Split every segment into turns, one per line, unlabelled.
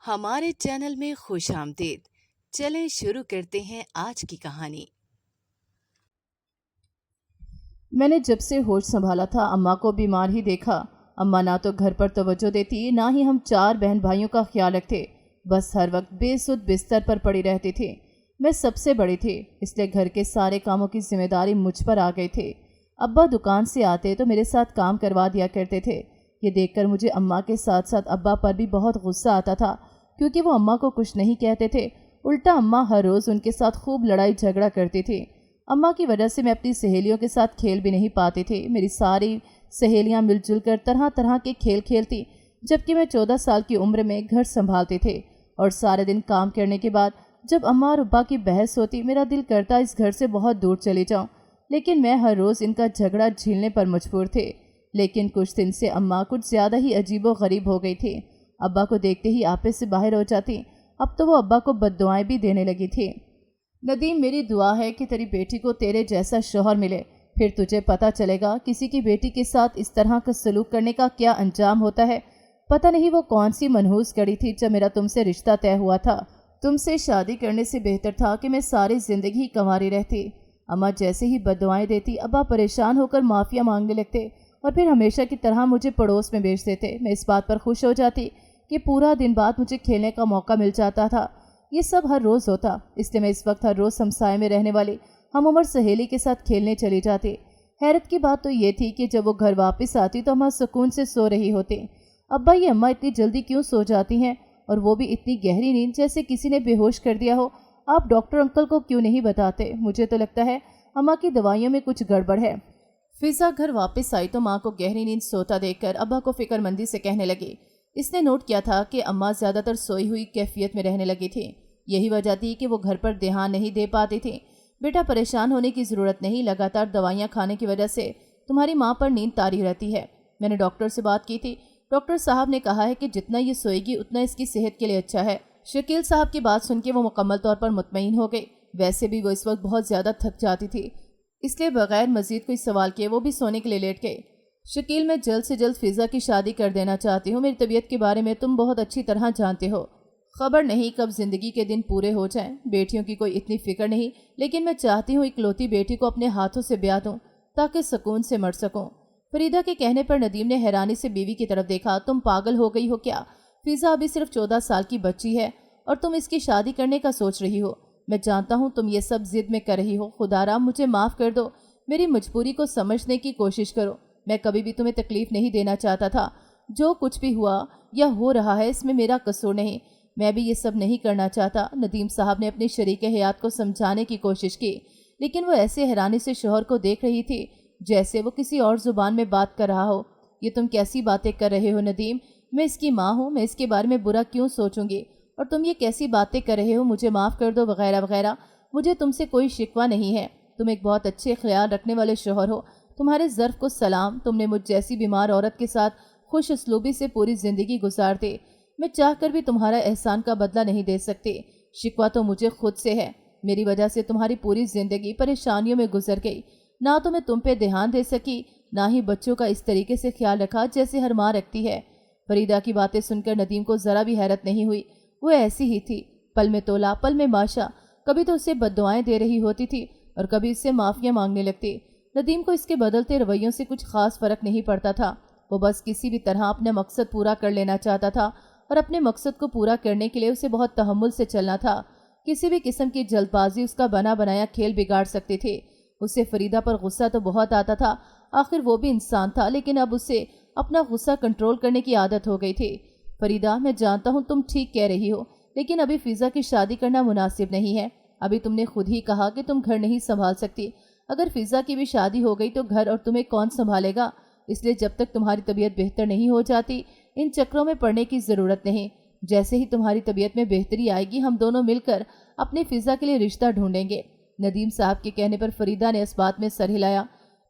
ہمارے چینل میں خوش آمدید۔ چلیں شروع کرتے ہیں آج کی کہانی۔
میں نے جب سے ہوش سنبھالا تھا اماں کو بیمار ہی دیکھا۔ اماں نہ تو گھر پر توجہ دیتی، نہ ہی ہم 4 بہن بھائیوں کا خیال رکھتے، بس ہر وقت بے سود بستر پر پڑی رہتی تھی۔ میں سب سے بڑی تھی، اس لیے گھر کے سارے کاموں کی ذمہ داری مجھ پر آ گئی تھی۔ ابا دکان سے آتے تو میرے ساتھ کام کروا دیا کرتے تھے۔ یہ دیکھ کر مجھے اماں کے ساتھ ساتھ ابا پر بھی بہت غصہ آتا تھا، کیونکہ وہ اماں کو کچھ نہیں کہتے تھے، الٹا اماں ہر روز ان کے ساتھ خوب لڑائی جھگڑا کرتی تھی۔ اماں کی وجہ سے میں اپنی سہیلیوں کے ساتھ کھیل بھی نہیں پاتی تھی۔ میری ساری سہیلیاں مل جل کر طرح طرح کے کھیل کھیلتی، جبکہ میں 14 سال کی عمر میں گھر سنبھالتے تھے، اور سارے دن کام کرنے کے بعد جب اماں اور ابا کی بحث ہوتی، میرا دل کرتا اس گھر سے بہت دور چلی جاؤں، لیکن میں ہر روز ان کا جھگڑا جھیلنے پر مجبور تھے۔ لیکن کچھ دن سے اماں کچھ زیادہ ہی عجیب و غریب ہو گئی تھی۔ ابا کو دیکھتے ہی آپے سے باہر ہو جاتی۔ اب تو وہ ابا کو بد دعائیں بھی دینے لگی تھی۔ ندیم، میری دعا ہے کہ تیری بیٹی کو تیرے جیسا شوہر ملے، پھر تجھے پتہ چلے گا کسی کی بیٹی کے ساتھ اس طرح کا سلوک کرنے کا کیا انجام ہوتا ہے۔ پتہ نہیں وہ کون سی منحوس کڑی تھی جب میرا تم سے رشتہ طے ہوا تھا۔ تم سے شادی کرنے سے بہتر تھا کہ میں ساری زندگی کنواری رہتی۔ اماں جیسے ہی بد دعائیں دیتی، ابا پریشان ہو کر معافیا مانگنے لگتے اور پھر ہمیشہ کی طرح مجھے پڑوس میں بھیج دیتے۔ میں اس بات پر خوش ہو جاتی کہ پورا دن بعد مجھے کھیلنے کا موقع مل جاتا تھا۔ یہ سب ہر روز ہوتا، اس لیے میں اس وقت ہر روز ہمسائے میں رہنے والی ہم عمر سہیلی کے ساتھ کھیلنے چلی جاتی۔ حیرت کی بات تو یہ تھی کہ جب وہ گھر واپس آتی تو اماں سکون سے سو رہی ہوتی۔ ابا، یہ اماں اتنی جلدی کیوں سو جاتی ہیں، اور وہ بھی اتنی گہری نیند جیسے کسی نے بے ہوش کر دیا ہو؟ آپ ڈاکٹر انکل کو کیوں نہیں بتاتے؟ مجھے تو لگتا ہے اماں کی دوائیوں میں کچھ گڑبڑ ہے۔ فضا گھر واپس آئی تو ماں کو گہری نیند سوتا دیکھ کر ابا کو فکر مندی سے کہنے لگی۔ اس نے نوٹ کیا تھا کہ اماں زیادہ تر سوئی ہوئی کیفیت میں رہنے لگی تھی۔ یہی وجہ تھی کہ وہ گھر پر دھیان نہیں دے پاتی تھی۔ بیٹا، پریشان ہونے کی ضرورت نہیں، لگاتار دوائیاں کھانے کی وجہ سے تمہاری ماں پر نیند طاری رہتی ہے۔ میں نے ڈاکٹر سے بات کی تھی، ڈاکٹر صاحب نے کہا ہے کہ جتنا یہ سوئے گی اتنا اس کی صحت کے لیے اچھا ہے۔ شکیل صاحب کی بات سن کے وہ مکمل طور پر مطمئن ہو گئی۔ ویسے بھی وہ اس وقت بہت زیادہ تھک جاتی تھی، اس لیے بغیر مزید کوئی سوال کیے وہ بھی سونے کے لیے لیٹ گئے۔ شکیل، میں جلد سے جلد فضا کی شادی کر دینا چاہتی ہوں۔ میری طبیعت کے بارے میں تم بہت اچھی طرح جانتے ہو۔ خبر نہیں کب زندگی کے دن پورے ہو جائیں۔ بیٹیوں کی کوئی اتنی فکر نہیں، لیکن میں چاہتی ہوں اکلوتی بیٹی کو اپنے ہاتھوں سے بیاہ دوں تاکہ سکون سے مر سکوں۔ فریدہ کے کہنے پر ندیم نے حیرانی سے بیوی کی طرف دیکھا۔ تم پاگل ہو گئی ہو کیا؟ فضا ابھی صرف 14 سال کی بچی ہے اور تم اس کی شادی کرنے کا سوچ رہی ہو۔ میں جانتا ہوں تم یہ سب ضد میں کر رہی ہو۔ خدا را مجھے معاف کر دو، میری مجبوری کو سمجھنے کی کوشش کرو۔ میں کبھی بھی تمہیں تکلیف نہیں دینا چاہتا تھا۔ جو کچھ بھی ہوا یا ہو رہا ہے اس میں میرا قصور نہیں، میں بھی یہ سب نہیں کرنا چاہتا۔ ندیم صاحب نے اپنی شریک حیات کو سمجھانے کی کوشش کی، لیکن وہ ایسے حیرانی سے شوہر کو دیکھ رہی تھی جیسے وہ کسی اور زبان میں بات کر رہا ہو۔ یہ تم کیسی باتیں کر رہے ہو ندیم؟ میں اس کی ماں ہوں، میں اس کے بارے میں برا کیوں سوچوں گی؟ اور تم یہ کیسی باتیں کر رہے ہو؟ مجھے معاف کر دو وغیرہ وغیرہ۔ مجھے تم سے کوئی شکوہ نہیں ہے، تم ایک بہت اچھے خیال رکھنے والے شوہر ہو۔ تمہارے ظرف کو سلام، تم نے مجھ جیسی بیمار عورت کے ساتھ خوش اسلوبی سے پوری زندگی گزار دی۔ میں چاہ کر بھی تمہارا احسان کا بدلہ نہیں دے سکتی۔ شکوہ تو مجھے خود سے ہے، میری وجہ سے تمہاری پوری زندگی پریشانیوں میں گزر گئی۔ نہ تو میں تم پہ دھیان دے سکی، نہ ہی بچوں کا اس طریقے سے خیال رکھا جیسے ہر ماں رکھتی ہے۔ فریدہ کی باتیں سن کر ندیم کو ذرا بھی حیرت نہیں ہوئی۔ وہ ایسی ہی تھی، پل میں تولا پل میں ماشا۔ کبھی تو اسے بد دعائیں دے رہی ہوتی تھی اور کبھی اس سے معافیاں مانگنے لگتی۔ ندیم کو اس کے بدلتے رویوں سے کچھ خاص فرق نہیں پڑتا تھا۔ وہ بس کسی بھی طرح اپنا مقصد پورا کر لینا چاہتا تھا، اور اپنے مقصد کو پورا کرنے کے لیے اسے بہت تحمل سے چلنا تھا۔ کسی بھی قسم کی جلد بازی اس کا بنا بنایا کھیل بگاڑ سکتی تھی۔ اسے فریدہ پر غصہ تو بہت آتا تھا، آخر وہ بھی انسان تھا، لیکن اب اسے اپنا غصہ کنٹرول کرنے کی عادت ہو گئی تھی۔ فریدہ، میں جانتا ہوں تم ٹھیک کہہ رہی ہو، لیکن ابھی فضا کی شادی کرنا مناسب نہیں ہے۔ ابھی تم نے خود ہی کہا کہ تم گھر نہیں سنبھال سکتی۔ اگر فضا کی بھی شادی ہو گئی تو گھر اور تمہیں کون سنبھالے گا؟ اس لیے جب تک تمہاری طبیعت بہتر نہیں ہو جاتی ان چکروں میں پڑنے کی ضرورت نہیں۔ جیسے ہی تمہاری طبیعت میں بہتری آئے گی ہم دونوں مل کر اپنے فضا کے لیے رشتہ ڈھونڈیں گے۔ ندیم صاحب کے کہنے پر فریدہ نے اس بات میں سر ہلایا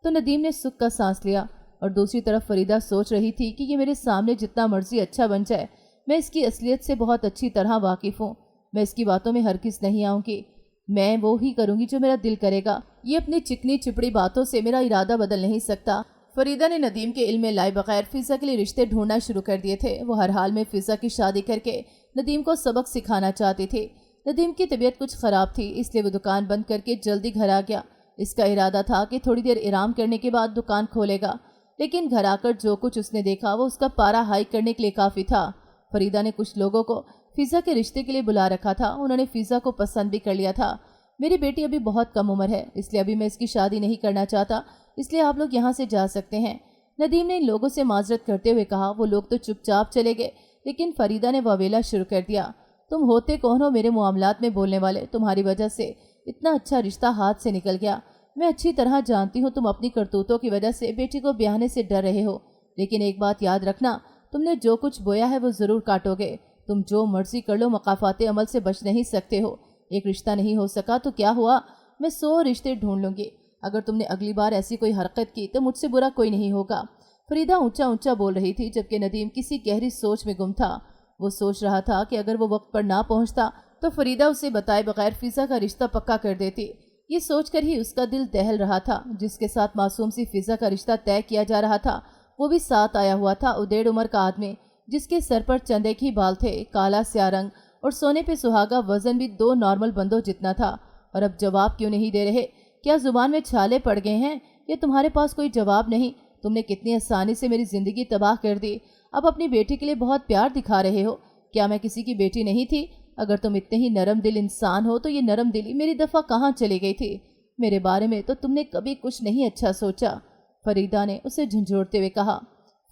تو ندیم نے سکھ کا سانس لیا، اور دوسری طرف فریدہ سوچ رہی تھی کہ یہ میرے سامنے جتنا مرضی اچھا بن جائے، میں اس کی اصلیت سے بہت اچھی طرح واقف ہوں۔ میں اس کی باتوں میں ہرگز نہیں آؤں گی، میں وہ ہی کروں گی جو میرا دل کرے گا۔ یہ اپنی چکنی چپڑی باتوں سے میرا ارادہ بدل نہیں سکتا۔ फरीदा ने नदीम के इल्म में लाए बगैर फिजा के लिए रिश्ते ढूंढना शुरू कर दिए थे। वो हर हाल में फिजा की शादी करके नदीम को सबक सिखाना चाहती थी। नदीम की तबीयत कुछ ख़राब थी, इसलिए वो दुकान बंद करके जल्दी घर आ गया। इसका इरादा था कि थोड़ी देर आराम करने के बाद दुकान खोलेगा, लेकिन घर आकर जो कुछ उसने देखा वो उसका पारा हाई करने के लिए काफ़ी था। फरीदा ने कुछ लोगों को फिजा के रिश्ते के लिए बुला रखा था। उन्होंने फिजा को पसंद भी कर लिया था। मेरी बेटी अभी बहुत कम उम्र है, इसलिए अभी मैं इसकी शादी नहीं करना चाहता, इसलिए आप लोग यहाँ से जा सकते हैं। नदीम ने इन लोगों से माजरत करते हुए कहा। वो लोग तो चुपचाप चले गए, लेकिन फरीदा ने ववेला शुरू कर दिया। तुम होते कौन हो मेरे मामलात में बोलने वाले? तुम्हारी वजह से इतना अच्छा रिश्ता हाथ से निकल गया। मैं अच्छी तरह जानती हूँ तुम अपनी करतूतों की वजह से बेटी को ब्याहने से डर रहे हो, लेकिन एक बात याद रखना, तुमने जो कुछ बोया है वो ज़रूर काटोगे। तुम जो मर्जी कर लो, मकाफाते अमल से बच नहीं सकते हो। एक रिश्ता नहीं हो सका तो क्या हुआ, मैं 100 रिश्ते ढूंढ लूँगी। अगर तुमने अगली बार ऐसी कोई हरकत की तो मुझसे बुरा कोई नहीं होगा। फरीदा ऊंचा ऊंचा बोल रही थी, जबकि नदीम किसी गहरी सोच में गुम था। वो सोच रहा था कि अगर वो वक्त पर ना पहुंचता तो फरीदा उसे बताए बगैर फिजा का रिश्ता पक्का कर देती। ये सोचकर ही उसका दिल दहल रहा था। जिसके साथ मासूम सी फिजा का रिश्ता तय किया जा रहा था वो भी साथ आया हुआ था। उदेड़ उम्र का आदमी, जिसके सर पर चंद एक ही बाल थे, काला स्या रंग और सोने पे सुहागा, वजन भी 2 नॉर्मल बंदों जितना था। और अब जवाब क्यों नहीं दे रहे? क्या जुबान में छाले पड़ गए हैं? ये तुम्हारे पास कोई जवाब नहीं? तुमने कितनी आसानी से मेरी जिंदगी तबाह कर दी। अब अपनी बेटी के लिए बहुत प्यार दिखा रहे हो। क्या मैं किसी की बेटी नहीं थी? अगर तुम इतने ही नरम दिल इंसान हो तो ये नरम दिली मेरी दफ़ा कहाँ चली गई थी? मेरे बारे में तो तुमने कभी कुछ नहीं अच्छा सोचा, फरीदा ने उसे झंझोड़ते हुए कहा।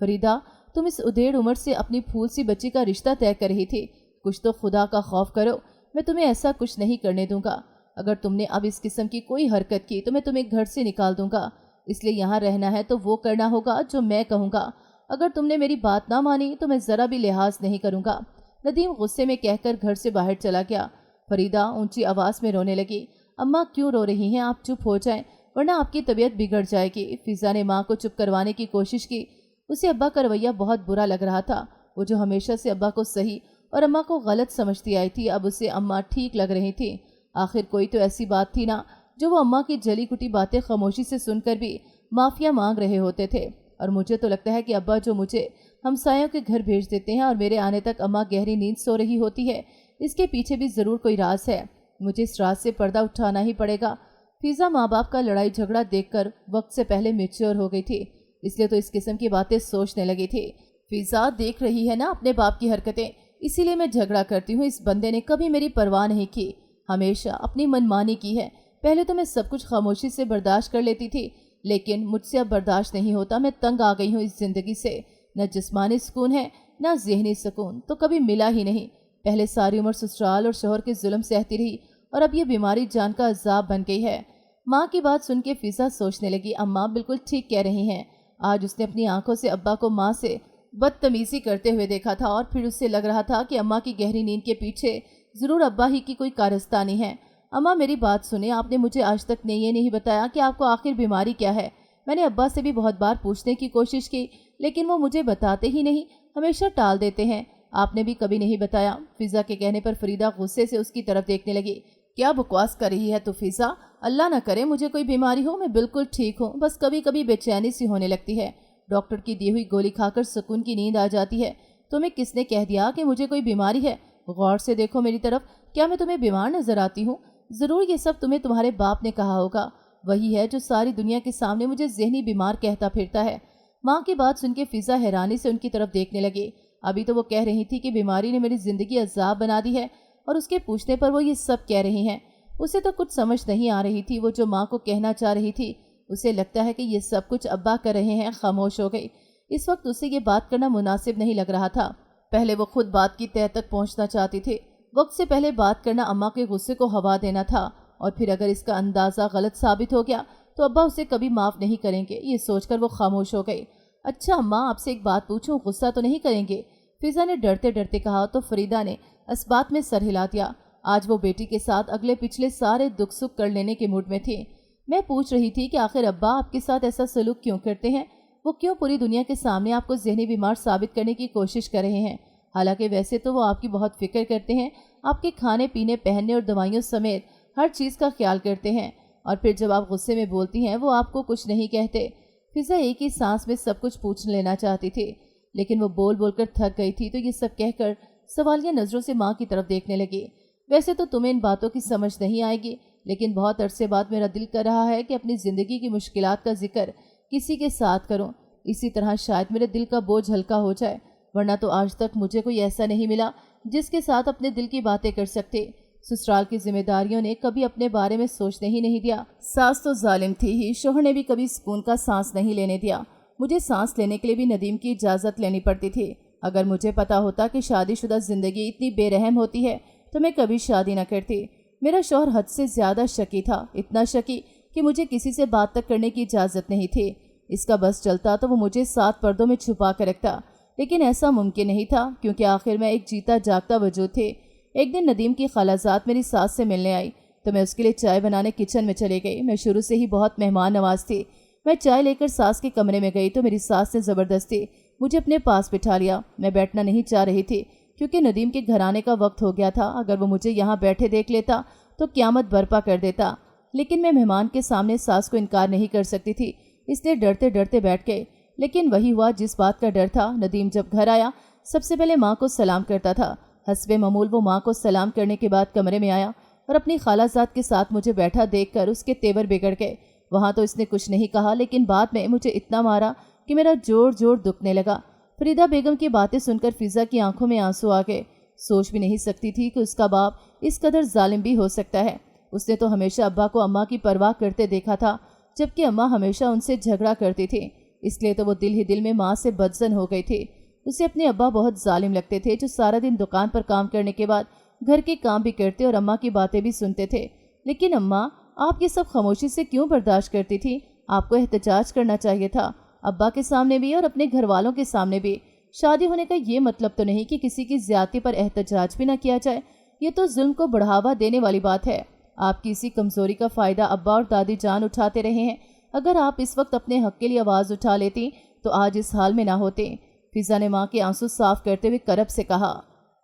फरीदा, तुम इस उदेड़ उम्र से अपनी फूल सी बच्ची का रिश्ता तय कर रही थी। कुछ तो खुदा का खौफ करो। मैं तुम्हें ऐसा कुछ नहीं करने दूंगा। अगर तुमने अब इस किस्म की कोई हरकत की तो मैं तुम्हें घर से निकाल दूंगा। इसलिए यहाँ रहना है तो वो करना होगा जो मैं कहूँगा। अगर तुमने मेरी बात ना मानी तो मैं ज़रा भी लिहाज नहीं करूँगा। नदीम गुस्से में कहकर घर से बाहर चला गया। फरीदा ऊंची आवाज़ में रोने लगी। अम्मा क्यों रो रही हैं? आप चुप हो जाएं, वरना आपकी तबीयत बिगड़ जाएगी। फिजा ने माँ को चुप करवाने की कोशिश की। उसे अब्बा का रवैया बहुत बुरा लग रहा था। वो जो हमेशा से अब्बा को सही और अम्मा को गलत समझती आई थी, अब उसे अम्मा ठीक लग रही थी। आखिर कोई तो ऐसी बात थी ना जो वो अम्मा की जली कुटी बातें खामोशी से सुनकर भी माफिया मांग रहे होते थे। और मुझे तो लगता है कि अब्बा जो मुझे हमसायों के घर भेज देते हैं और मेरे आने तक अम्मा गहरी नींद सो रही होती है, इसके पीछे भी ज़रूर कोई राज है। मुझे इस राज से पर्दा उठाना ही पड़ेगा। फिजा माँ बाप का लड़ाई झगड़ा देखकर वक्त से पहले मैच्योर हो गई थी, इसलिए तो इस किस्म की बातें सोचने लगी थी। फिजा देख रही है ना अपने बाप की हरकतें, इसीलिए मैं झगड़ा करती हूँ। इस बंदे ने कभी मेरी परवाह नहीं की, हमेशा अपनी मनमानी की है। पहले तो मैं सब कुछ खामोशी से बर्दाश्त कर लेती थी, लेकिन मुझसे अब बर्दाश्त नहीं होता। मैं तंग आ गई हूँ इस ज़िंदगी से। न जिस्मानी सुकून है न ज़हनी सुकून, तो कभी मिला ही नहीं। पहले सारी उम्र ससुराल और शोहर के जुल्म सहती रही और अब ये बीमारी जान का अजाब बन गई है। माँ की बात सुन के फिजा सोचने लगी, अम्मा बिल्कुल ठीक कह रही हैं। आज उसने अपनी आंखों से अब्बा को माँ से बदतमीज़ी करते हुए देखा था और फिर उससे लग रहा था कि अम्मा की गहरी नींद के पीछे ज़रूर अब्बा ही की कोई कारस्तानी है। अम्मा मेरी बात सुने, आपने मुझे आज तक ने ये नहीं बताया कि आपको आखिर बीमारी क्या है। मैंने अब्बा से भी बहुत बार पूछने की कोशिश की, लेकिन वो मुझे बताते ही नहीं, हमेशा टाल देते हैं। आपने भी कभी नहीं बताया। फिजा के कहने पर फरीदा गुस्से से उसकी तरफ देखने लगी। क्या बकवास कर रही है तू फिजा? अल्लाह ना करे मुझे कोई बीमारी हो, मैं बिल्कुल ठीक हूँ। बस कभी कभी बेचैनी सी होने लगती है। डॉक्टर की दी हुई गोली खाकर सुकून की नींद आ जाती है। तुम्हें किसने कह दिया कि मुझे कोई बीमारी है? गौर से देखो मेरी तरफ, क्या मैं तुम्हें बीमार नजर आती हूँ? ज़रूर ये सब तुम्हें तुम्हारे बाप ने कहा होगा। वही है जो सारी दुनिया के सामने मुझे ज़हनी बीमार कहता फिरता है। माँ की बात सुन के फिजा हैरानी से उनकी तरफ देखने लगी। अभी तो वो कह रही थी कि बीमारी ने मेरी ज़िंदगी अजाब बना दी है, और उसके पूछने पर वो ये सब कह रही हैं। उसे तो कुछ समझ नहीं आ रही थी। वो जो माँ को कहना चाह रही थी, उसे लगता है कि ये सब कुछ अब्बा कर रहे हैं। खामोश हो गई। इस वक्त उसे ये बात करना मुनासिब नहीं लग रहा था। पहले वो खुद बात की तह तक पहुंचना चाहती थी। वक्त से पहले बात करना अम्मा के गुस्से को हवा देना था, और फिर अगर इसका अंदाज़ा गलत साबित हो गया तो अब्बा उसे कभी माफ़ नहीं करेंगे। ये सोचकर वो खामोश हो गई। अच्छा अम्मा, आपसे एक बात पूछूं, गुस्सा तो नहीं करेंगे? फिजा ने डरते डरते कहा तो फरीदा ने इस बात में सर हिला दिया। आज वो बेटी के साथ अगले पिछले सारे दुख सुख कर लेने के मूड में थी। मैं पूछ रही थी कि आखिर अब्बा आपके साथ ऐसा सलूक क्यों करते हैं? वो क्यों पूरी दुनिया के सामने आपको ज़हनी बीमार साबित करने की कोशिश कर रहे हैं? हालांकि वैसे तो वो आपकी बहुत फिक्र करते हैं, आपके खाने पीने, पहनने और दवाइयों समेत हर चीज़ का ख्याल करते हैं। और फिर जब आप गुस्से में बोलती हैं वो आपको कुछ नहीं कहते। फिजा एक ही सांस में सब कुछ पूछ लेना चाहती थी, लेकिन वो बोल बोल कर थक गई थी, तो ये सब कहकर सवालिया नज़रों से माँ की तरफ देखने लगी। वैसे तो तुम्हें इन बातों की समझ नहीं आएगी, लेकिन बहुत अरसे बाद मेरा दिल कर रहा है कि अपनी ज़िंदगी की मुश्किलात का जिक्र किसी के साथ करूं। इसी तरह शायद मेरे दिल का बोझ हल्का हो जाए, वरना तो आज तक मुझे कोई ऐसा नहीं मिला जिसके साथ अपने दिल की बातें कर सकते। ससुराल की जिम्मेदारियों ने कभी अपने बारे में सोचने ही नहीं दिया। सास तो जालिम थी ही, शोहर ने भी कभी सुकून का सांस नहीं लेने दिया। मुझे सांस लेने के लिए भी नदीम की इजाज़त लेनी पड़ती थी। अगर मुझे पता होता कि शादीशुदा ज़िंदगी इतनी बेरहम होती है तो मैं कभी शादी न करती। मेरा शौहर हद से ज़्यादा शकी था, इतना शकी कि मुझे किसी से बात तक करने की इजाज़त नहीं थी। इसका बस चलता तो वो मुझे 7 पर्दों में छुपा कर रखता, लेकिन ऐसा मुमकिन नहीं था, क्योंकि आखिर मैं एक जीता जागता वजूद थे। एक दिन नदीम की खालाजात मेरी सास से मिलने आई तो मैं उसके लिए चाय बनाने किचन में चली गई। मैं शुरू से ही बहुत मेहमान नवाज थी। मैं चाय लेकर सास के कमरे में गई तो मेरी सास ने ज़बरदस्ती मुझे अपने पास बिठा लिया। मैं बैठना नहीं चाह रही थी, क्योंकि नदीम के घर आने का वक्त हो गया था। अगर वो मुझे यहाँ बैठे देख लेता तो क़यामत बर्पा कर देता, लेकिन मैं मेहमान के सामने सास को इनकार नहीं कर सकती थी, इसलिए डरते डरते बैठ गए। लेकिन वही हुआ जिस बात का डर था। नदीम जब घर आया सबसे पहले माँ को सलाम करता था। हस्बे मामूल वो माँ को सलाम करने के बाद कमरे में आया और अपनी खालाजात के साथ मुझे बैठा देखकर उसके तेवर बिगड़ गए। वहाँ तो इसने कुछ नहीं कहा, लेकिन बाद में मुझे इतना मारा कि मेरा जोर जोर दुखने लगा। फरीदा बेगम की बातें सुनकर फिजा की आंखों में आंसू आ गए। सोच भी नहीं सकती थी कि उसका बाप इस कदर जालिम भी हो सकता है। उसने तो हमेशा अब्बा को अम्मा की परवाह करते देखा था, जबकि अम्मा हमेशा उनसे झगड़ा करती थी। इसलिए तो वो दिल ही दिल में माँ से बदजन हो गई थी। उसे अपने अब्बा बहुत जालिम लगते थे, जो सारा दिन दुकान पर काम करने के बाद घर के काम भी करते और अम्मा की बातें भी सुनते थे। लेकिन अम्मा, आप ये सब खामोशी से क्यों बर्दाश्त करती थी? आपको एहतजाज करना चाहिए था, अब्बा के सामने भी और अपने घर वालों के सामने भी। शादी होने का ये मतलब तो नहीं कि किसी की ज्यादती पर एहतजाज भी ना किया जाए। ये तो जुल्म को बढ़ावा देने वाली बात है। आपकी इसी कमजोरी का फ़ायदा अब्बा और दादी जान उठाते रहे हैं। अगर आप इस वक्त अपने हक के लिए आवाज़ उठा लेती तो आज इस हाल में ना होते। फिजा ने माँ के आंसू साफ करते हुए करब से कहा,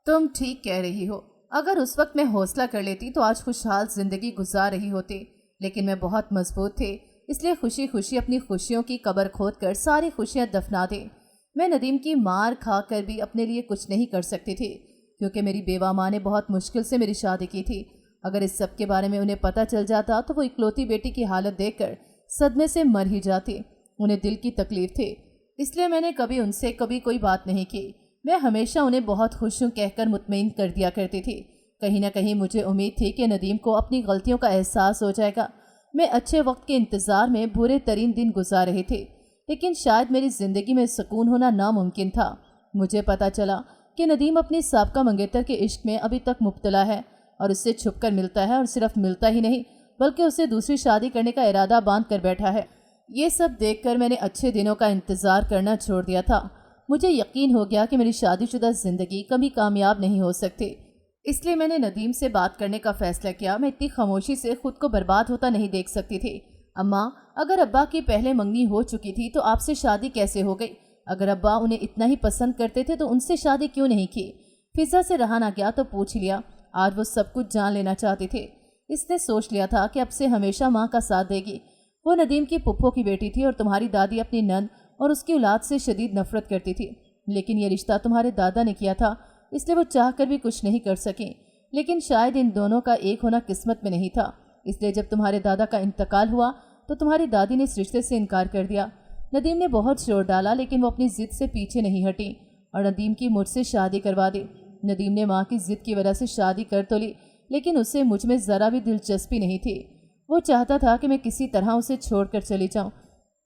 तुम ठीक कह रही हो। अगर उस वक्त मैं हौसला कर लेती तो आज खुशहाल जिंदगी गुजार रही होती, लेकिन मैं बहुत मजबूत थे, इसलिए खुशी खुशी अपनी खुशियों की कब्र खोद कर सारी खुशियाँ दफना दी। मैं नदीम की मार खा कर भी अपने लिए कुछ नहीं कर सकती थी, क्योंकि मेरी बेवा माँ ने बहुत मुश्किल से मेरी शादी की थी। अगर इस सब के बारे में उन्हें पता चल जाता तो वो इकलौती बेटी की हालत देखकर सदमे से मर ही जाती। उन्हें दिल की तकलीफ थी, इसलिए मैंने कभी उनसे कोई बात नहीं की। मैं हमेशा उन्हें बहुत खुश हूँ कहकर मुतमईन कर दिया करती थी। कहीं ना कहीं मुझे उम्मीद थी कि नदीम को अपनी गलतियों का एहसास हो जाएगा। मैं अच्छे वक्त के इंतज़ार में बुरे तरीन दिन गुजार रही थी, लेकिन शायद मेरी ज़िंदगी में सुकून होना नामुमकिन था। मुझे पता चला कि नदीम अपनी साबका मंगेतर के इश्क में अभी तक मुब्तला है और उससे छुप कर मिलता है, और सिर्फ मिलता ही नहीं बल्कि उससे दूसरी शादी करने का इरादा बांध कर बैठा है। ये सब देखकर मैंने अच्छे दिनों का इंतज़ार करना छोड़ दिया था। मुझे यकीन हो गया कि मेरी शादीशुदा ज़िंदगी कभी कामयाब नहीं हो सकती, इसलिए मैंने नदीम से बात करने का फ़ैसला किया। मैं इतनी खामोशी से खुद को बर्बाद होता नहीं देख सकती थी। अम्मा, अगर अब्बा की पहले मंगनी हो चुकी थी तो आपसे शादी कैसे हो गई? अगर अब्बा उन्हें इतना ही पसंद करते थे तो उनसे शादी क्यों नहीं की? फिजा से रहा ना गया तो पूछ लिया। आज वो सब कुछ जान लेना चाहती थी। इसने सोच लिया था कि अब से हमेशा माँ का साथ देगी। वो नदीम की पुप्पो की बेटी थी और तुम्हारी दादी अपनी नंद और उसकी औलाद से शदीद नफरत करती थी, लेकिन ये रिश्ता तुम्हारे दादा ने किया था, इसलिए वो चाह कर भी कुछ नहीं कर सकी। लेकिन शायद इन दोनों का एक होना किस्मत में नहीं था, इसलिए जब तुम्हारे दादा का इंतकाल हुआ तो तुम्हारी दादी ने इस रिश्ते से इनकार कर दिया। नदीम ने बहुत शोर डाला, लेकिन वो अपनी ज़िद से पीछे नहीं हटी और नदीम की मुझसे शादी करवा दी। नदीम ने माँ की ज़िद की वजह से शादी कर तो ली, लेकिन उसे मुझ में ज़रा भी दिलचस्पी नहीं थी। वो चाहता था कि मैं किसी तरह उसे छोड़कर चली जाऊं,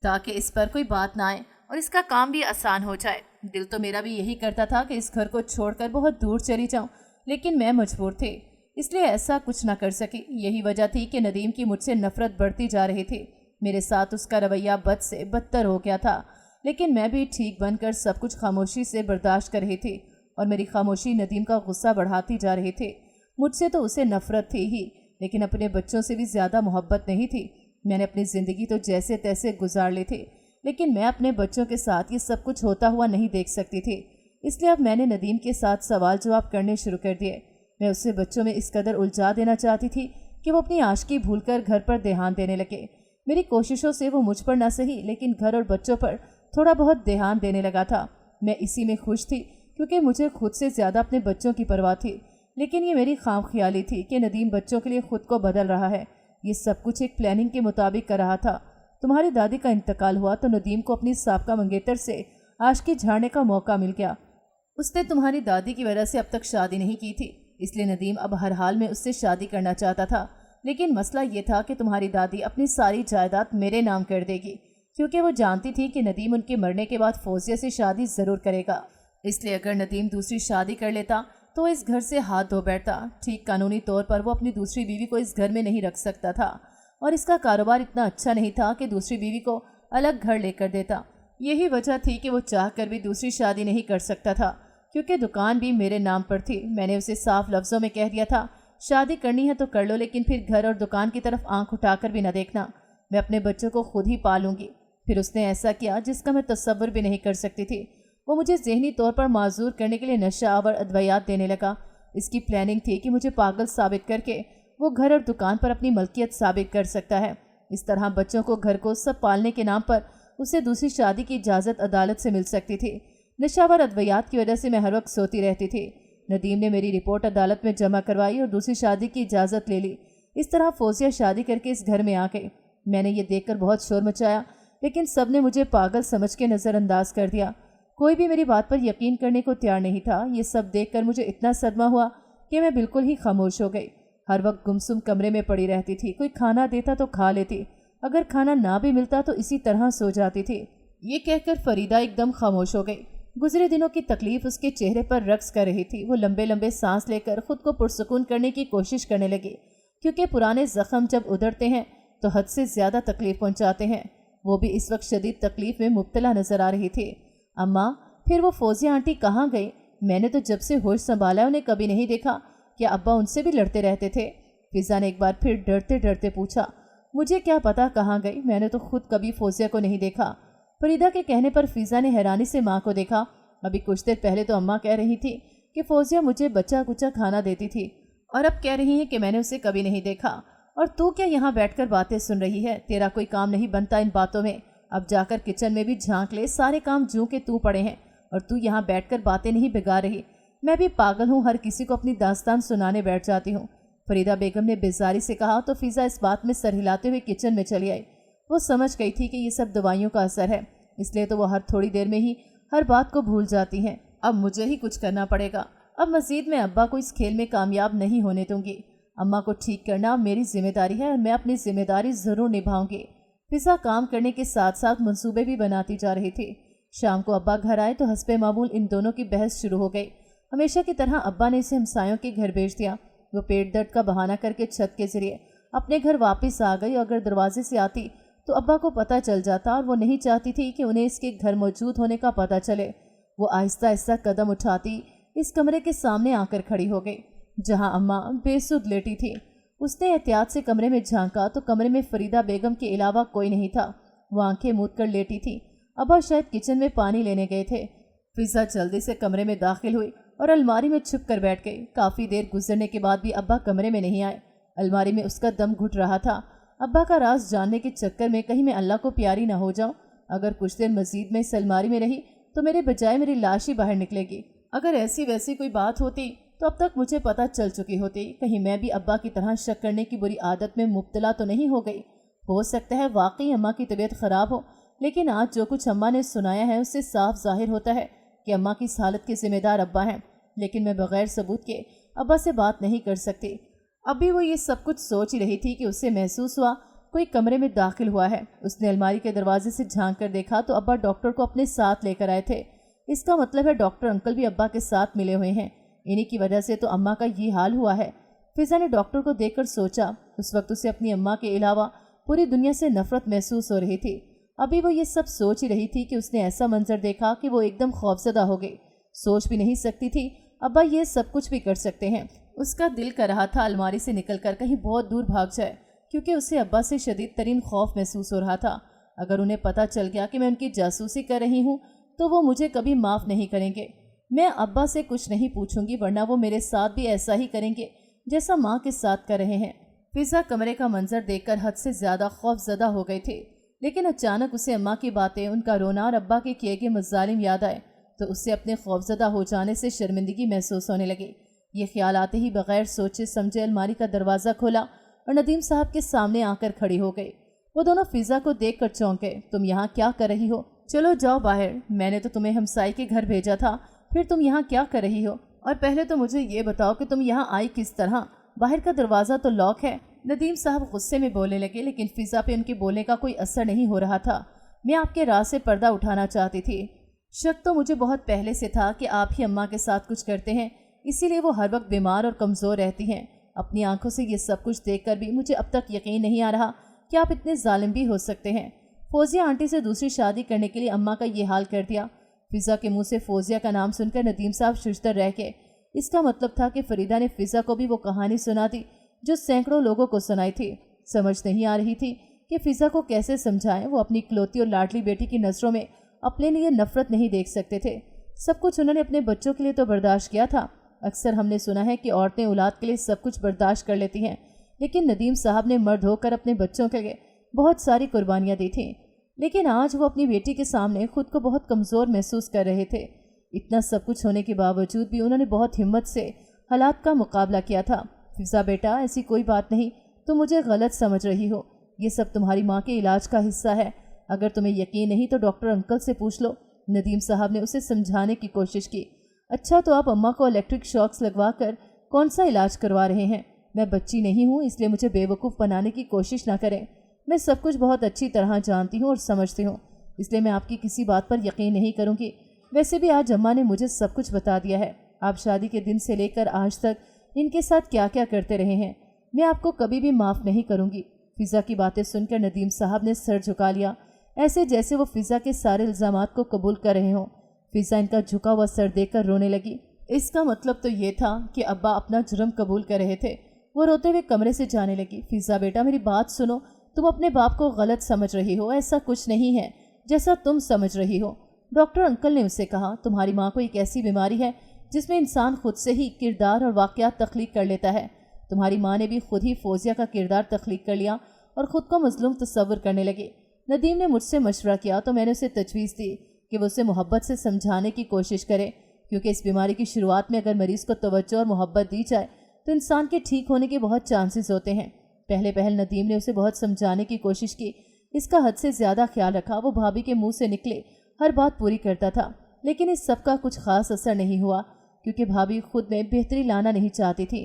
ताकि इस पर कोई बात ना आए और इसका काम भी आसान हो जाए। दिल तो मेरा भी यही करता था कि इस घर को छोड़कर बहुत दूर चली जाऊं, लेकिन मैं मजबूर थी, इसलिए ऐसा कुछ ना कर सकी। यही वजह थी कि नदीम की मुझसे नफरत बढ़ती जा रही थी। मेरे साथ उसका रवैया बद से बदतर हो गया था, लेकिन मैं भी ठीक बनकर सब कुछ खामोशी से बर्दाश्त कर रही थी, और मेरी खामोशी नदीम का गुस्सा बढ़ाती जा रही थी। मुझसे तो उसे नफरत थी ही, लेकिन अपने बच्चों से भी ज़्यादा मोहब्बत नहीं थी। मैंने अपनी ज़िंदगी तो जैसे तैसे गुजार ली थी, लेकिन मैं अपने बच्चों के साथ ये सब कुछ होता हुआ नहीं देख सकती थी। इसलिए अब मैंने नदीम के साथ सवाल जवाब करने शुरू कर दिए। मैं उससे बच्चों में इस कदर उलझा देना चाहती थी कि वो अपनी आशिकी भूलकर घर पर ध्यान देने लगे। मेरी कोशिशों से वो मुझ पर ना सही लेकिन घर और बच्चों पर थोड़ा बहुत ध्यान देने लगा था। मैं इसी में खुश थी क्योंकि मुझे खुद से ज़्यादा अपने बच्चों की परवाह थी। लेकिन ये मेरी खामख्याली थी कि नदीम बच्चों के लिए खुद को बदल रहा है। ये सब कुछ एक प्लानिंग के मुताबिक कर रहा था। तुम्हारी दादी का इंतकाल हुआ तो नदीम को अपनी साबका मंगेतर से आशिकी झाड़ने का मौका मिल गया। उसने तुम्हारी दादी की वजह से अब तक शादी नहीं की थी, इसलिए नदीम अब हर हाल में उससे शादी करना चाहता था। लेकिन मसला ये था कि तुम्हारी दादी अपनी सारी जायदाद मेरे नाम कर देगी, क्योंकि वो जानती थी कि नदीम उनके मरने के बाद फौजिया से शादी ज़रूर करेगा। इसलिए अगर नदीम दूसरी शादी कर लेता तो इस घर से हाथ धो बैठता। ठीक कानूनी तौर पर वो अपनी दूसरी बीवी को इस घर में नहीं रख सकता था, और इसका कारोबार इतना अच्छा नहीं था कि दूसरी बीवी को अलग घर लेकर देता। यही वजह थी कि वो चाह कर भी दूसरी शादी नहीं कर सकता था, क्योंकि दुकान भी मेरे नाम पर थी। मैंने उसे साफ लफ्ज़ों में कह दिया था, शादी करनी है तो कर लो, लेकिन फिर घर और दुकान की तरफ आंख उठाकर भी न देखना। मैं अपने बच्चों को खुद ही पालूंगी। फिर उसने ऐसा किया जिसका मैं तसव्वुर भी नहीं कर सकती थी। वो मुझे ज़हनी तौर पर माजूर करने के लिए नशा और अद्वियात देने लगा। इसकी प्लानिंग थी कि मुझे पागल साबित करके वो घर और दुकान पर अपनी मलकियत साबित कर सकता है। इस तरह बच्चों को, घर को सब पालने के नाम पर उसे दूसरी शादी की इजाज़त अदालत से मिल सकती थी। नशावर अद्वियात की वजह से मैं हर वक्त सोती रहती थी। नदीम ने मेरी रिपोर्ट अदालत में जमा करवाई और दूसरी शादी की इजाज़त ले ली। इस तरह फौजिया शादी करके इस घर में आ गई। मैंने ये देखकर बहुत शोर मचाया, लेकिन सब ने मुझे पागल समझ के नज़रअंदाज कर दिया। कोई भी मेरी बात पर यकीन करने को तैयार नहीं था। ये सब देखकर मुझे इतना सदमा हुआ कि मैं बिल्कुल ही खामोश हो गई। हर वक्त गुमसुम कमरे में पड़ी रहती थी। कोई खाना देता तो खा लेती, अगर खाना ना भी मिलता तो इसी तरह सो जाती थी। ये कहकर फरीदा एकदम खामोश हो गई। गुजरे दिनों की तकलीफ उसके चेहरे पर रक्स कर रही थी। वो लंबे लंबे सांस लेकर खुद को पुरसुकून करने की कोशिश करने लगी, क्योंकि पुराने जख्म जब उधड़ते हैं तो हद से ज़्यादा तकलीफ पहुंचाते हैं। वो भी इस वक्त शदीद तकलीफ में मुब्तला नजर आ रही थी। अम्मा, फिर वो फौजिया आंटी कहाँ गई? मैंने तो जब से होश संभाला उन्हें कभी नहीं देखा। क्या अब्बा उनसे भी लड़ते रहते थे? फिजा ने एक बार फिर डरते डरते पूछा। मुझे क्या पता कहाँ गई, मैंने तो खुद कभी फौजिया को नहीं देखा। फरीदा के कहने पर फिजा ने हैरानी से माँ को देखा। अभी कुछ देर पहले तो अम्मा कह रही थी कि फौजिया मुझे बच्चा कुचा खाना देती थी, और अब कह रही है कि मैंने उसे कभी नहीं देखा। और तू क्या यहाँ बैठकर बातें सुन रही है? तेरा कोई काम नहीं बनता इन बातों में। अब जाकर किचन में भी झांक ले, सारे काम जूं के तू पड़े हैं और तू यहाँ बैठकर बातें नहीं बिगाड़ रही। मैं भी पागल हूँ, हर किसी को अपनी दास्तान सुनाने बैठ जाती हूँ, फरीदा बेगम ने बेजारी से कहा। तो फिजा इस बात में सर हिलाते हुए किचन में चली आई। वो समझ गई थी कि ये सब दवाइयों का असर है, इसलिए तो वो हर थोड़ी देर में ही हर बात को भूल जाती हैं। अब मुझे ही कुछ करना पड़ेगा। अब मज़ीद मैं अब्बा को इस खेल में कामयाब नहीं होने दूंगी। अम्मा को ठीक करना मेरी जिम्मेदारी है और मैं अपनी जिम्मेदारी ज़रूर निभाऊंगी। फिजा काम करने के साथ साथ मंसूबे भी बनाती जा रही थी। शाम को अब्बा घर आए तो हस्बे मामूल इन दोनों की बहस शुरू हो गई। हमेशा की तरह अब्बा ने इसे हमसायों के घर भेज दिया। वो पेट दर्द का बहाना करके छत के जरिए अपने घर वापस आ गई। अगर दरवाजे से आती तो अब्बा को पता चल जाता, और वो नहीं चाहती थी कि उन्हें इसके घर मौजूद होने का पता चले। वो आहिस्ता आहिस्ता कदम उठाती इस कमरे के सामने आकर खड़ी हो गई, जहां अम्मा बेसुध लेटी थी। उसने एहतियात से कमरे में झांका तो कमरे में फरीदा बेगम के अलावा कोई नहीं था। वो आंखें मूंद कर लेटी थी। अब्बा शायद किचन में पानी लेने गए थे। फिजा जल्दी से कमरे में दाखिल हुई और अलमारी में छुप कर बैठ गई। काफ़ी देर गुजरने के बाद भी अब्बा कमरे में नहीं आए। अलमारी में उसका दम घुट रहा था। अब्बा का राज जानने के चक्कर में कहीं मैं अल्लाह को प्यारी ना हो जाऊं। अगर कुछ देर मजीद में इस अलमारी में रही तो मेरे बजाय मेरी लाश ही बाहर निकलेगी। अगर ऐसी वैसी कोई बात होती तो अब तक मुझे पता चल चुकी होती। कहीं मैं भी अब्बा की तरह शक करने की बुरी आदत में मुब्तला तो नहीं हो गई। हो सकता है वाकई अम्मा की तबीयत ख़राब हो, लेकिन आज जो कुछ अम्मा ने सुनाया है उससे साफ जाहिर होता है कि अम्मा की इस हालत के जिम्मेदार अब्बा हैं। लेकिन मैं बग़ैर सबूत के अब्बा से बात नहीं कर सकती। अभी वो ये सब कुछ सोच ही रही थी कि उससे महसूस हुआ कोई कमरे में दाखिल हुआ है। उसने अलमारी के दरवाजे से झांक कर देखा तो अब्बा डॉक्टर को अपने साथ लेकर आए थे। इसका मतलब है डॉक्टर अंकल भी अब्बा के साथ मिले हुए हैं। इन्हीं की वजह से तो अम्मा का ये हाल हुआ है। फिजा ने डॉक्टर को देखकर सोचा। उस वक्त उसे अपनी अम्मा के अलावा पूरी दुनिया से नफरत महसूस हो रही थी। अभी वो ये सब सोच ही रही थी कि उसने ऐसा मंजर देखा कि वो एकदम खौफजदा हो गई। सोच भी नहीं सकती थी अब्बा ये सब कुछ भी कर सकते हैं। उसका दिल कर रहा था अलमारी से निकलकर कहीं बहुत दूर भाग जाए, क्योंकि उसे अब्बा से शदीद तरीन खौफ महसूस हो रहा था। अगर उन्हें पता चल गया कि मैं उनकी जासूसी कर रही हूँ तो वो मुझे कभी माफ़ नहीं करेंगे। मैं अब्बा से कुछ नहीं पूछूंगी, वरना वो मेरे साथ भी ऐसा ही करेंगे जैसा माँ के साथ कर रहे हैं। फिजा कमरे का मंजर देखकर हद से ज्यादा खौफजदा हो गए थे, लेकिन अचानक उसे अम्मा की बातें, उनका रोना और अब्बा के किए गए मज़ालिम याद आए तो उससे अपने खौफजदा हो जाने से शर्मिंदगी महसूस होने लगी। ये ख्याल आते ही बगैर सोचे समझे अलमारी का दरवाज़ा खोला और नदीम साहब के सामने आकर खड़ी हो गई। वो दोनों फिजा को देख कर चौंक गए। तुम यहाँ क्या कर रही हो? चलो जाओ बाहर, मैंने तो तुम्हें हमसाई के घर भेजा था, फिर तुम यहाँ क्या कर रही हो? और पहले तो मुझे ये बताओ कि तुम यहाँ आई किस तरह? बाहर का दरवाज़ा तो लॉक है। नदीम साहब गुस्से में बोलने लगे, लेकिन फिजा पे उनके बोलने का कोई असर नहीं हो रहा था। मैं आपके राज से पर्दा उठाना चाहती थी। शक तो मुझे बहुत पहले से था कि आप ही अम्मा के साथ कुछ करते हैं, इसीलिए वो हर वक्त बीमार और कमज़ोर रहती हैं। अपनी आंखों से ये सब कुछ देखकर भी मुझे अब तक यकीन नहीं आ रहा कि आप इतने जालिम भी हो सकते हैं। फौजिया आंटी से दूसरी शादी करने के लिए अम्मा का ये हाल कर दिया। फिजा के मुंह से फौजिया का नाम सुनकर नदीम साहब शुजतर रह गए। इसका मतलब था कि फरीदा ने फिजा को भी वो कहानी सुना दी जो सैकड़ों लोगों को सुनाई थी। समझ नहीं आ रही थी कि फिजा को कैसे समझाएं। वो अपनी इकलौती और लाडली बेटी की नज़रों में अपने लिए नफरत नहीं देख सकते थे। सब कुछ उन्होंने अपने बच्चों के लिए तो बर्दाश्त किया था। अक्सर हमने सुना है कि औरतें औलाद के लिए सब कुछ बर्दाश्त कर लेती हैं, लेकिन नदीम साहब ने मर्द होकर अपने बच्चों के लिए बहुत सारी कुर्बानियाँ दी थीं। लेकिन आज वो अपनी बेटी के सामने खुद को बहुत कमज़ोर महसूस कर रहे थे। इतना सब कुछ होने के बावजूद भी उन्होंने बहुत हिम्मत से हालात का मुकाबला किया था। फिजा बेटा, ऐसी कोई बात नहीं, तुम मुझे गलत समझ रही हो। ये सब तुम्हारी माँ के इलाज का हिस्सा है। अगर तुम्हें यकीन नहीं तो डॉक्टर अंकल से पूछ लो। नदीम साहब ने उसे समझाने की कोशिश की। अच्छा, तो आप अम्मा को इलेक्ट्रिक शॉक्स लगवा कर कौन सा इलाज करवा रहे हैं? मैं बच्ची नहीं हूँ, इसलिए मुझे बेवकूफ़ बनाने की कोशिश ना करें। मैं सब कुछ बहुत अच्छी तरह जानती हूँ और समझती हूँ, इसलिए मैं आपकी किसी बात पर यकीन नहीं करूँगी। वैसे भी आज अम्मा ने मुझे सब कुछ बता दिया है। आप शादी के दिन से लेकर आज तक इनके साथ क्या क्या करते रहे हैं। मैं आपको कभी भी माफ़ नहीं करूँगी। फिजा की बातें सुनकर नदीम साहब ने सर झुका लिया, ऐसे जैसे वो फिजा के सारे इल्ज़ामात को कबूल कर रहे हों। फिजा इनका झुका हुआ सर देखकर रोने लगी। इसका मतलब तो ये था कि अब्बा अपना जुर्म कबूल कर रहे थे। वो रोते हुए कमरे से जाने लगी। फिजा बेटा, मेरी बात सुनो, तुम अपने बाप को गलत समझ रही हो। ऐसा कुछ नहीं है जैसा तुम समझ रही हो। डॉक्टर अंकल ने उससे कहा, तुम्हारी माँ को एक ऐसी बीमारी है जिसमें इंसान खुद से ही किरदार और वाक़यात तख्लीक कर लेता है। तुम्हारी माँ ने भी खुद ही फौजिया का किरदार तख्लीक कर लिया और ख़ुद को मजलूम तस्वर करने लगे। नदीम ने मुझसे मशवरा किया तो मैंने उसे तजवीज़ दी कि वो उसे मोहब्बत से समझाने की कोशिश करे, क्योंकि इस बीमारी की शुरुआत में अगर मरीज़ को तवज्जो और मोहब्बत दी जाए तो इंसान के ठीक होने के बहुत चांसेस होते हैं। पहल नदीम ने उसे बहुत समझाने की कोशिश की। इसका हद से ज़्यादा ख्याल रखा। वो भाभी के मुंह से निकले हर बात पूरी करता था, लेकिन इस सब का कुछ ख़ास असर नहीं हुआ, क्योंकि भाभी खुद में बेहतरी लाना नहीं चाहती थी।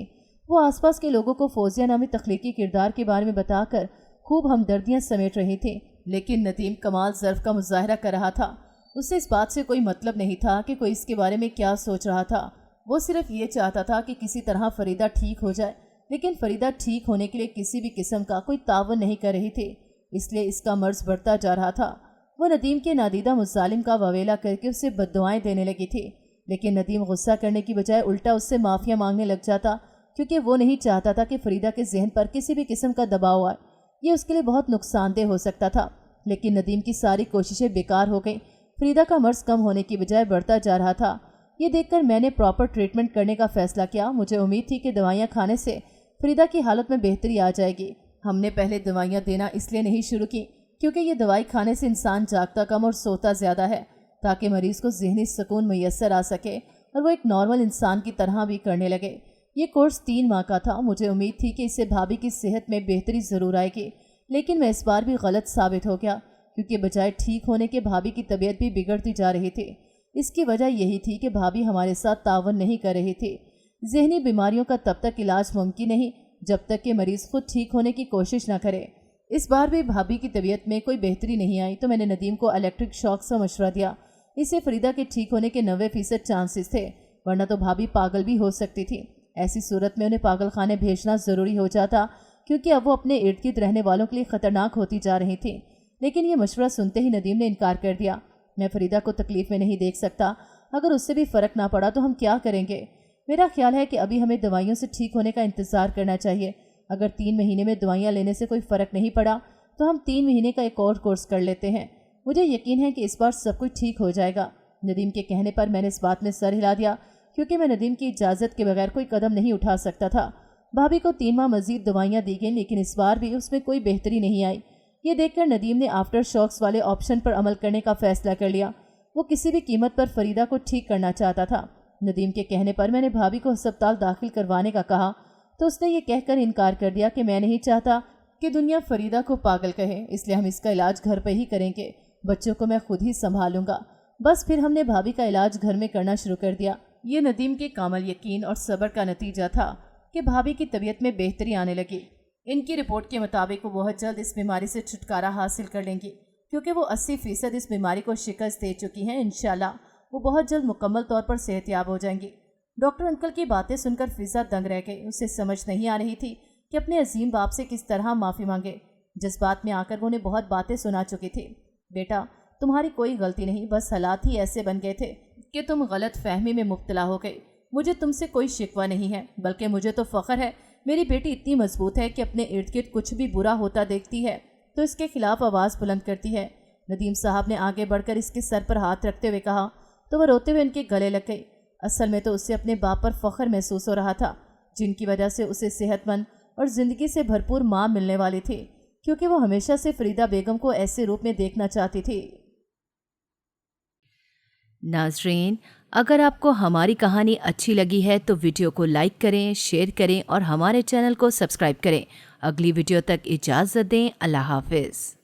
वो आसपास के लोगों को फौजिया नामी तख्लीकी किरदार के बारे में बताकर खूब हमदर्दियाँ समेट रही थी, लेकिन नदीम कमाल ज़र्फ़ का मुजाहरा कर रहा था। उससे इस बात से कोई मतलब नहीं था कि कोई इसके बारे में क्या सोच रहा था। वो सिर्फ ये चाहता था कि किसी तरह फरीदा ठीक हो जाए, लेकिन फरीदा ठीक होने के लिए किसी भी किस्म का कोई तावन नहीं कर रही थी, इसलिए इसका मर्ज बढ़ता जा रहा था। वो नदीम के नादीदा मुजालिम का ववेला करके उसे बद्दुआएं देने लगी थी, लेकिन नदीम गुस्सा करने की बजाय उल्टा उससे माफ़िया मांगने लग जाता, क्योंकि वो नहीं चाहता था कि फरीदा के जहन पर किसी भी किस्म का दबाव आए। ये उसके लिए बहुत नुकसानदेह हो सकता था, लेकिन नदीम की सारी कोशिशें बेकार हो गईं। फरीदा का मर्ज कम होने की बजाय बढ़ता जा रहा था। ये देखकर मैंने प्रॉपर ट्रीटमेंट करने का फ़ैसला किया। मुझे उम्मीद थी कि दवाइयाँ खाने से फरीदा की हालत में बेहतरी आ जाएगी। हमने पहले दवाइयाँ देना इसलिए नहीं शुरू की क्योंकि ये दवाई खाने से इंसान जागता कम और सोता ज़्यादा है, ताकि मरीज़ को ज़हनी सुकून मैसर आ सके और वो एक नॉर्मल इंसान की तरह भी करने लगे। ये कोर्स 3 माह का था। मुझे उम्मीद थी कि इससे भाभी की सेहत में बेहतरी ज़रूर आएगी, लेकिन मैं इस बार भी गलत साबित हो गया, क्योंकि बजाय ठीक होने के भाभी की तबीयत भी बिगड़ती जा रही थी। इसकी वजह यही थी कि भाभी हमारे साथ तावन नहीं कर रही थी। जहनी बीमारियों का तब तक इलाज मुमकिन नहीं जब तक कि मरीज़ खुद ठीक होने की कोशिश न करे। इस बार भी भाभी की तबीयत में कोई बेहतरी नहीं आई तो मैंने नदीम को इलेक्ट्रिक शॉक से मशवरा दिया। इससे फरीदा के ठीक होने के 90% चांसेस थे, वरना तो भाभी पागल भी हो सकती थी। ऐसी सूरत में उन्हें पागल खाने भेजना ज़रूरी हो जाता, क्योंकि अब वो अपने इर्द गिर्द रहने वालों के लिए ख़तरनाक होती जा रही थी। लेकिन ये मशवरा सुनते ही नदीम ने इनकार कर दिया। मैं फरीदा को तकलीफ़ में नहीं देख सकता। अगर उससे भी फ़र्क ना पड़ा तो हम क्या करेंगे? मेरा ख्याल है कि अभी हमें दवाइयों से ठीक होने का इंतज़ार करना चाहिए। अगर 3 महीने में दवाइयाँ लेने से कोई फ़र्क नहीं पड़ा तो हम 3 महीने का एक और कोर्स कर लेते हैं। मुझे यकीन है कि इस बार सब कुछ ठीक हो जाएगा। नदीम के कहने पर मैंने इस बात में सर हिला दिया, क्योंकि मैं नदीम की इजाज़त के बगैर कोई कदम नहीं उठा सकता था। भाभी को 3 माह मजीद दवाइयाँ दी गई, लेकिन इस बार भी उसमें कोई बेहतरी नहीं आई। ये देखकर नदीम ने आफ्टर शॉक्स वाले ऑप्शन पर अमल करने का फैसला कर लिया। वो किसी भी कीमत पर फरीदा को ठीक करना चाहता था। नदीम के कहने पर मैंने भाभी को अस्पताल दाखिल करवाने का कहा तो उसने ये कहकर इनकार कर दिया कि मैं नहीं चाहता कि दुनिया फरीदा को पागल कहे, इसलिए हम इसका इलाज घर पर ही करेंगे। बच्चों को मैं खुद ही संभालूंगा। बस फिर हमने भाभी का इलाज घर में करना शुरू कर दिया। ये नदीम के कामल यकीन और सब्र का नतीजा था कि भाभी की तबीयत में बेहतरी आने लगी। इनकी रिपोर्ट के मुताबिक वो बहुत जल्द इस बीमारी से छुटकारा हासिल कर लेंगी, क्योंकि वो 80% इस बीमारी को शिकस्त दे चुकी हैं। इंशाल्लाह वो बहुत जल्द मुकम्मल तौर पर सेहतयाब हो जाएंगी। डॉक्टर अंकल की बातें सुनकर फिजा दंग रह गई। उसे समझ नहीं आ रही थी कि अपने अजीम बाप से किस तरह माफ़ी मांगे। जज्बात में आकर वो उन्हें बहुत बातें सुना चुकी थी। बेटा, तुम्हारी कोई गलती नहीं, बस हालात ही ऐसे बन गए थे कि तुम गलत फहमी में मुब्तला हो गई। मुझे तुमसे कोई शिकवा नहीं है, बल्कि मुझे तो फ़ख्र है। मेरी बेटी इतनी मजबूत है कि अपने इर्द गिर्द कुछ भी बुरा होता देखती है तो इसके खिलाफ आवाज़ बुलंद करती है। नदीम साहब ने आगे बढ़कर इसके सर पर हाथ रखते हुए कहा तो वह रोते हुए उनके गले लग गई। असल में तो उसे अपने बाप पर फ़ख्र महसूस हो रहा था, जिनकी वजह से उसे सेहतमंद और ज़िंदगी से भरपूर माँ मिलने वाली थी, क्योंकि वो हमेशा से फरीदा बेगम को ऐसे रूप में देखना चाहती थी।
नाज़रीन, अगर आपको हमारी कहानी अच्छी लगी है तो वीडियो को लाइक करें, शेयर करें और हमारे चैनल को सब्सक्राइब करें। अगली वीडियो तक इजाज़त दें। अल्लाह हाफ़िज़।